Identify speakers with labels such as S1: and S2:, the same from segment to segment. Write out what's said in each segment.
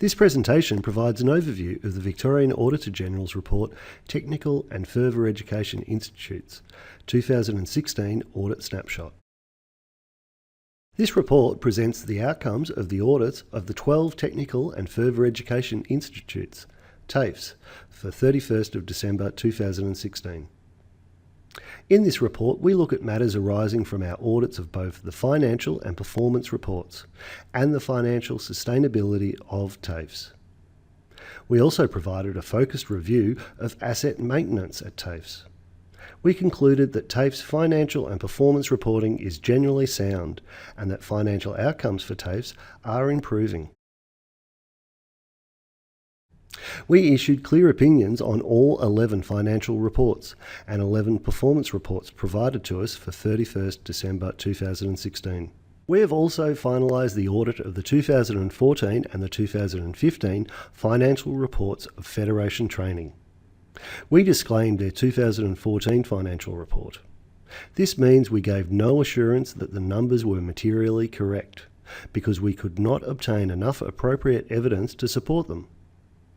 S1: This presentation provides an overview of the Victorian Auditor-General's report, Technical and Further Education Institutes, 2016 Audit Snapshot. This report presents the outcomes of the audits of the 12 Technical and Further Education Institutes, TAFEs, for 31st of December 2016. In this report, we look at matters arising from our audits of both the financial and performance reports and the financial sustainability of TAFEs. We also provided a focused review of asset maintenance at TAFEs. We concluded that TAFE's financial and performance reporting is generally sound and that financial outcomes for TAFEs are improving. We issued clear opinions on all 11 financial reports and 11 performance reports provided to us for 31st December 2016. We have also finalised the audit of the 2014 and the 2015 financial reports of Federation Training. We disclaimed their 2014 financial report. This means we gave no assurance that the numbers were materially correct, because we could not obtain enough appropriate evidence to support them.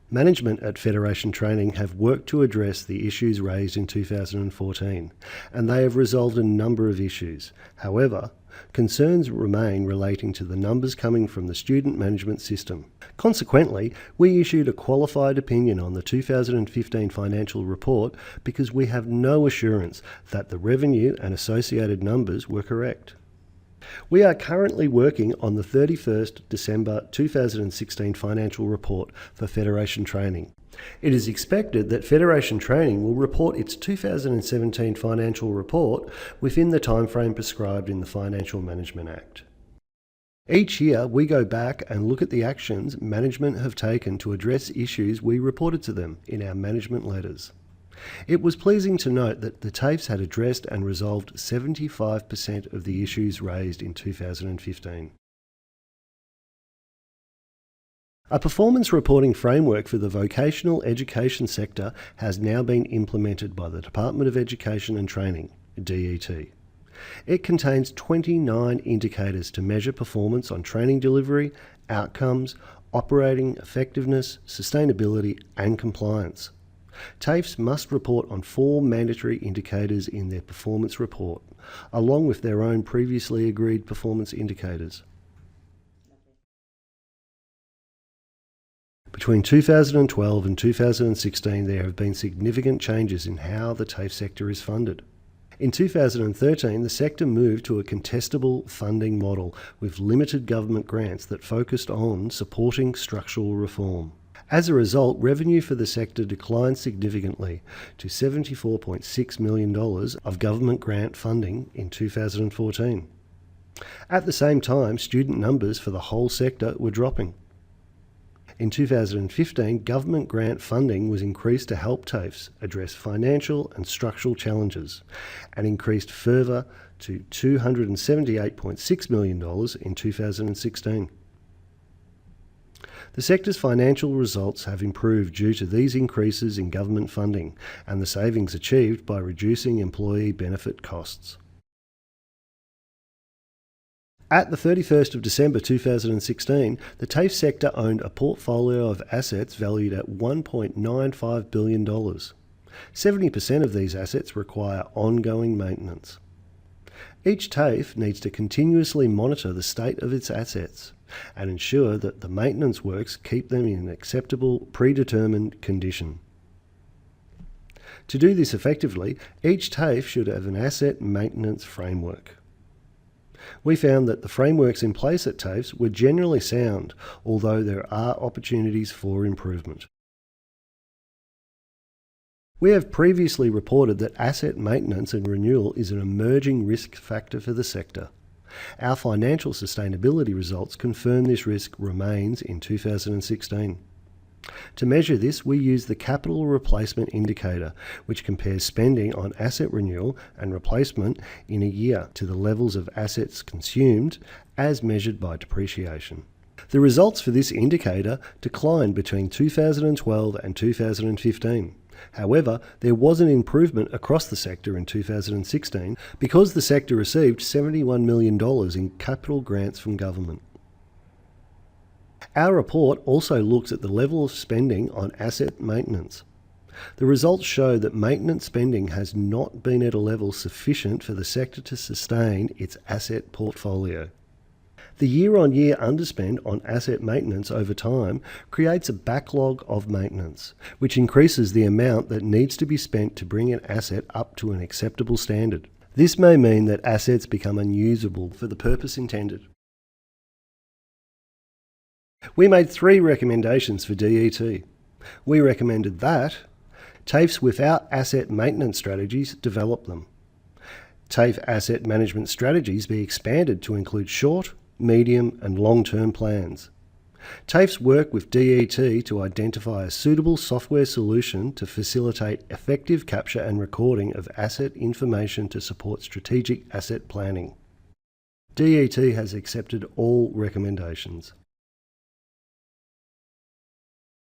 S1: Management at Federation Training have worked to address the issues raised in 2014, and they have resolved a number of issues. However, concerns remain relating to the numbers coming from the student management system. Consequently, we issued a qualified opinion on the 2015 financial report because we have no assurance that the revenue and associated numbers were correct. We are currently working on the 31st December 2016 financial report for Federation Training. It is expected that Federation Training will report its 2017 financial report within the timeframe prescribed in the Financial Management Act. Each year, we go back and look at the actions management have taken to address issues we reported to them in our management letters. It was pleasing to note that the TAFEs had addressed and resolved 75% of the issues raised in 2015. A performance reporting framework for the vocational education sector has now been implemented by the Department of Education and Training, DET. It contains 29 indicators to measure performance on training delivery, outcomes, operating effectiveness, sustainability and compliance. TAFEs must report on 4 mandatory indicators in their performance report, along with their own previously agreed performance indicators. Between 2012 and 2016, there have been significant changes in how the TAFE sector is funded. In 2013, the sector moved to a contestable funding model with limited government grants that focused on supporting structural reform. As a result, revenue for the sector declined significantly to $74.6 million of government grant funding in 2014. At the same time, student numbers for the whole sector were dropping. In 2015, government grant funding was increased to help TAFEs address financial and structural challenges, and increased further to $278.6 million in 2016. The sector's financial results have improved due to these increases in government funding and the savings achieved by reducing employee benefit costs. At the 31st of December 2016, the TAFE sector owned a portfolio of assets valued at $1.95 billion. 70% of these assets require ongoing maintenance. Each TAFE needs to continuously monitor the state of its assets and ensure that the maintenance works keep them in an acceptable, predetermined condition. To do this effectively, each TAFE should have an asset maintenance framework. We found that the frameworks in place at TAFEs were generally sound, although there are opportunities for improvement. We have previously reported that asset maintenance and renewal is an emerging risk factor for the sector. Our financial sustainability results confirm this risk remains in 2016. To measure this, we use the capital replacement indicator, which compares spending on asset renewal and replacement in a year to the levels of assets consumed as measured by depreciation. The results for this indicator declined between 2012 and 2015. However, there was an improvement across the sector in 2016 because the sector received $71 million in capital grants from government. Our report also looks at the level of spending on asset maintenance. The results show that maintenance spending has not been at a level sufficient for the sector to sustain its asset portfolio. The year-on-year underspend on asset maintenance over time creates a backlog of maintenance, which increases the amount that needs to be spent to bring an asset up to an acceptable standard. This may mean that assets become unusable for the purpose intended. We made 3 recommendations for DET. We recommended that TAFEs without asset maintenance strategies develop them. TAFE asset management strategies be expanded to include short, medium and long-term plans. TAFEs work with DET to identify a suitable software solution to facilitate effective capture and recording of asset information to support strategic asset planning. DET has accepted all recommendations.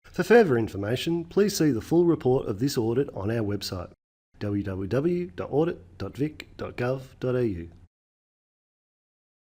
S1: For further information, please see the full report of this audit on our website, www.audit.vic.gov.au.